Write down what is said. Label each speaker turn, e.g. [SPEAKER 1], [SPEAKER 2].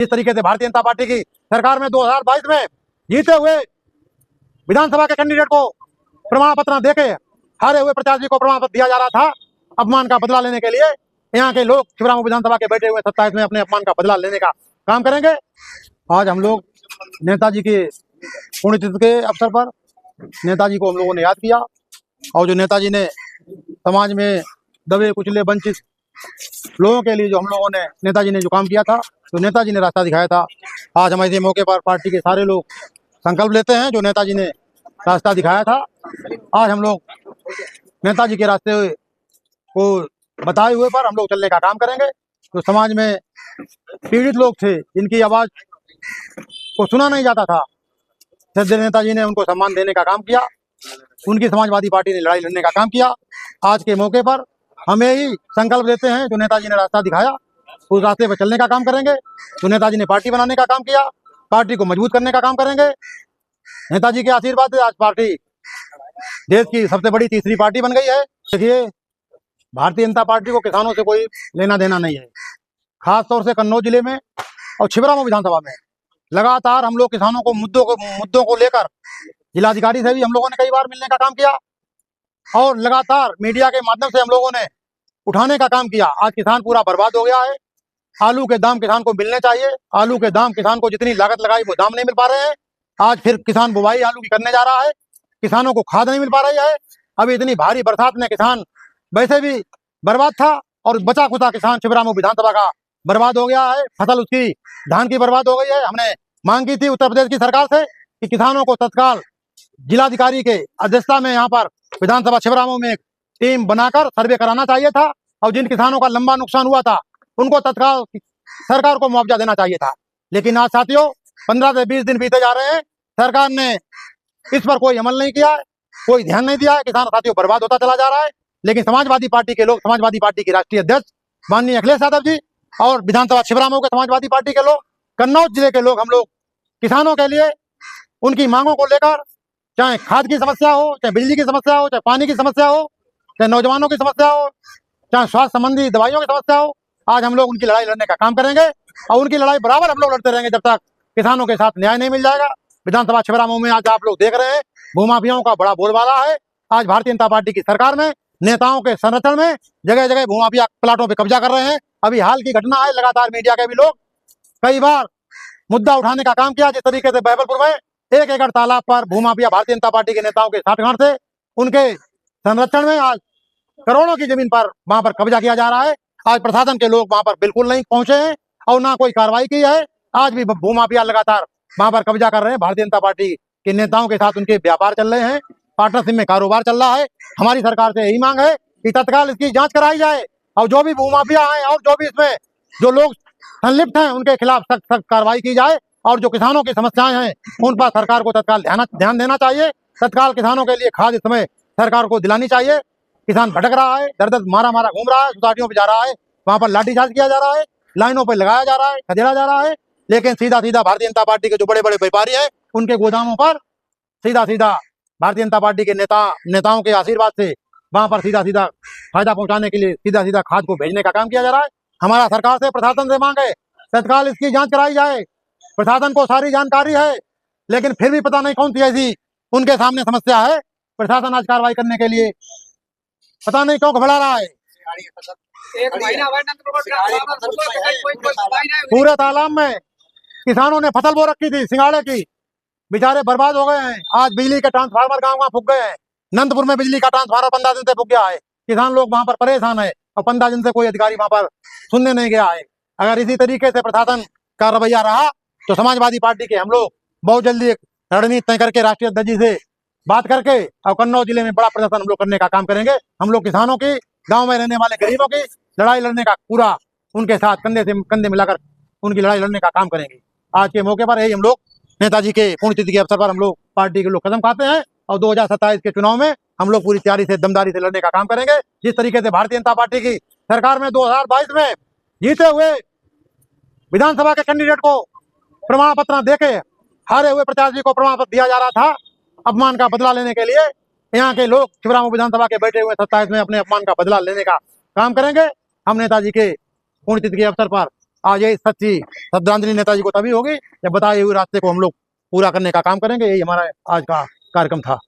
[SPEAKER 1] इस तरीके से भारतीय जनता पार्टी की सरकार में 2022 में जीते हुए विधानसभा के कैंडिडेट को प्रमाण पत्र देके हारे हुए प्रत्याशी को प्रमाण पत्र दिया जा रहा था अपमान का बदला लेने के लिए। यहाँ के लोग छिबरामऊ विधानसभा के बैठे हुए 27 में अपने अपमान का बदला लेने का काम करेंगे। आज हम लोग नेताजी के पुण्यतिथि के अवसर पर नेताजी को हम लोगों ने याद किया और जो नेताजी ने समाज में दबे कुचले वंचित लोगों के लिए जो हम लोगों ने नेताजी ने जो काम किया था, तो नेताजी ने रास्ता दिखाया था। आज हमारे मौके पर पार्टी के सारे लोग संकल्प लेते हैं जो नेताजी ने रास्ता दिखाया था। आज हम लोग नेताजी के रास्ते को बताए हुए पर हम लोग चलने का काम करेंगे। तो समाज में पीड़ित लोग थे जिनकी आवाज को सुना नहीं जाता था, श्रद्धेय नेताजी ने उनको सम्मान देने का काम किया, उनकी समाजवादी पार्टी ने लड़ाई लड़ने का काम किया। आज के मौके पर हमें ही संकल्प लेते हैं जो नेताजी ने रास्ता दिखाया उस रास्ते पर चलने का काम करेंगे। तो नेताजी ने पार्टी बनाने का काम किया, पार्टी को मजबूत करने का काम करेंगे। नेताजी के आशीर्वाद से आज पार्टी देश की सबसे बड़ी तीसरी पार्टी बन गई है। देखिए, भारतीय जनता पार्टी को किसानों से कोई लेना देना नहीं है। खास तौर से कन्नौज जिले में और छिबरामऊ विधानसभा में लगातार हम लोग किसानों को मुद्दों को लेकर जिलाधिकारी से भी हम लोगों ने कई बार मिलने का काम किया और लगातार मीडिया के माध्यम से हम लोगों ने उठाने का काम किया। आज किसान पूरा बर्बाद हो गया है। आलू के दाम किसान को मिलने चाहिए, आलू के दाम किसान को जितनी लागत लगाई वो दाम नहीं मिल पा रहे हैं। आज फिर किसान बुवाई आलू की करने जा रहा है, किसानों को खाद नहीं मिल पा रही है। अभी इतनी भारी बरसात में किसान वैसे भी बर्बाद था और बचा खुचा किसान छिबरामऊ विधानसभा का बर्बाद हो गया है। फसल उसकी धान की बर्बाद हो गई है। हमने मांग की थी उत्तर प्रदेश की सरकार से कि किसानों को तत्काल जिलाधिकारी के अध्यक्षता में यहाँ पर विधानसभा छिबरामऊ में एक टीम बनाकर सर्वे कराना चाहिए था और जिन किसानों का लंबा नुकसान हुआ था उनको तत्काल सरकार को मुआवजा देना चाहिए था। लेकिन आज साथियों 15 से 20 दिन बीते जा रहे हैं, सरकार ने इस पर कोई अमल नहीं किया है, कोई ध्यान नहीं दिया है। किसान साथियों बर्बाद होता चला जा रहा है। लेकिन समाजवादी पार्टी के लोग, समाजवादी पार्टी के राष्ट्रीय अध्यक्ष माननीय अखिलेश यादव जी और विधानसभा छिबरामऊ के समाजवादी पार्टी के लोग, कन्नौज जिले के लोग, हम लोग किसानों के लिए उनकी मांगों को लेकर, चाहे खाद की समस्या हो, चाहे बिजली की समस्या हो, चाहे पानी की समस्या हो, चाहे नौजवानों की समस्या हो, चाहे स्वास्थ्य संबंधी दवाइयों की समस्या हो, आज हम लोग उनकी लड़ाई लड़ने का काम करेंगे और उनकी लड़ाई बराबर हम लोग लड़ते रहेंगे जब तक किसानों के साथ न्याय नहीं मिल जाएगा। विधानसभा छिबरामऊ में आज आप लोग देख रहे हैं भूमाफियाओं का बड़ा बोलबाला है। आज भारतीय जनता पार्टी की सरकार में नेताओं के संरक्षण में जगह जगह भूमाफिया प्लाटों पे कब्जा कर रहे हैं। अभी हाल की घटना है, लगातार मीडिया के भी लोग कई बार मुद्दा उठाने का काम किया। जिस तरीके से बहबलपुर में 1 एकड़ तालाब पर भूमाफिया भारतीय जनता पार्टी के नेताओं के साठगांठ से उनके संरक्षण में आज करोड़ों की जमीन पर वहां पर कब्जा किया जा रहा है। आज प्रशासन के लोग वहां पर बिल्कुल नहीं पहुंचे हैं और ना कोई कार्रवाई की है। आज भी भूमाफिया लगातार वहां पर कब्जा कर रहे हैं। भारतीय जनता पार्टी के नेताओं के साथ उनके व्यापार चल रहे हैं, पार्टनरशिप में कारोबार चल रहा है। हमारी सरकार से यही मांग है कि तत्काल इसकी जांच कराई जाए और जो भी भूमाफिया है और जो भी इसमें जो लोग संलिप्त हैं उनके खिलाफ सख्त कार्रवाई की जाए और जो किसानों की समस्याएं हैं उन पर सरकार को तत्काल ध्यान देना चाहिए। तत्काल किसानों के लिए खाद इस समय सरकार को दिलानी चाहिए। किसान भटक रहा है, दर दर मारा घूम रहा है, सोसाइटियों पे जा रहा है, वहां पर लाठीचार्ज किया जा रहा है, लाइनों पर लगाया जा रहा है, खदेड़ा जा रहा है। लेकिन सीधा सीधा भारतीय जनता पार्टी के जो बड़े बड़े व्यापारी हैं उनके गोदामों पर सीधा सीधा भारतीय जनता पार्टी के नेताओं के आशीर्वाद से वहां पर सीधा सीधा फायदा पहुंचाने के लिए सीधा सीधा खाद को भेजने का काम किया जा रहा है। हमारा सरकार से, प्रशासन से मांग है तत्काल इसकी जांच कराई जाए। प्रशासन को सारी जानकारी है लेकिन फिर भी पता नहीं कौन सी ऐसी उनके सामने समस्या है। प्रशासन आज कार्रवाई करने के लिए पता नहीं क्यों घबरा रहा है। पूरे तालाब में किसानों ने फसल बो रखी थी सिंगाड़े की, बेचारे बर्बाद हो गए हैं। आज बिजली के ट्रांसफार्मर गांव फूक गए हैं। नंदपुर में बिजली का ट्रांसफार्मर 15 दिन से फूक गया है। किसान लोग वहां पर परेशान है और 15 दिन से कोई अधिकारी वहां पर सुनने नहीं गया है। अगर इसी तरीके से प्रशासन का रवैया रहा तो समाजवादी पार्टी के हम लोग बहुत जल्दी एक रणनीति तय करके राष्ट्रीय अध्यक्ष जी से बात करके और कन्नौज जिले में बड़ा प्रदर्शन हम लोग करने का काम करेंगे। हम लोग किसानों की, गांव में रहने वाले गरीबों की लड़ाई लड़ने का पूरा उनके साथ कंधे से कंधे मिलाकर उनकी लड़ाई लड़ने का काम करेंगे। आज के मौके पर यही हम लोग नेताजी के पुण्यतिथि के अवसर पर हम लोग पार्टी के लोग कदम खाते हैं और 2027 के चुनाव में हम लोग पूरी तैयारी से, दमदारी से लड़ने का काम करेंगे। जिस तरीके से भारतीय जनता पार्टी की सरकार में 2022 में जीते हुए विधानसभा के कैंडिडेट को प्रमाण पत्र देके हारे हुए प्रत्याशी को प्रमाण पत्र दिया जा रहा था अपमान का बदला लेने के लिए, यहाँ के लोग छिबरामऊ विधानसभा के बैठे हुए 27 में अपने अपमान का बदला लेने का काम करेंगे। हम नेताजी के पुण्यतिथि के अवसर पर आज यही सच्ची श्रद्धांजलि नेताजी को तभी होगी जब बताए हुए रास्ते को हम लोग पूरा करने का काम करेंगे। यही हमारा आज का कार्यक्रम था।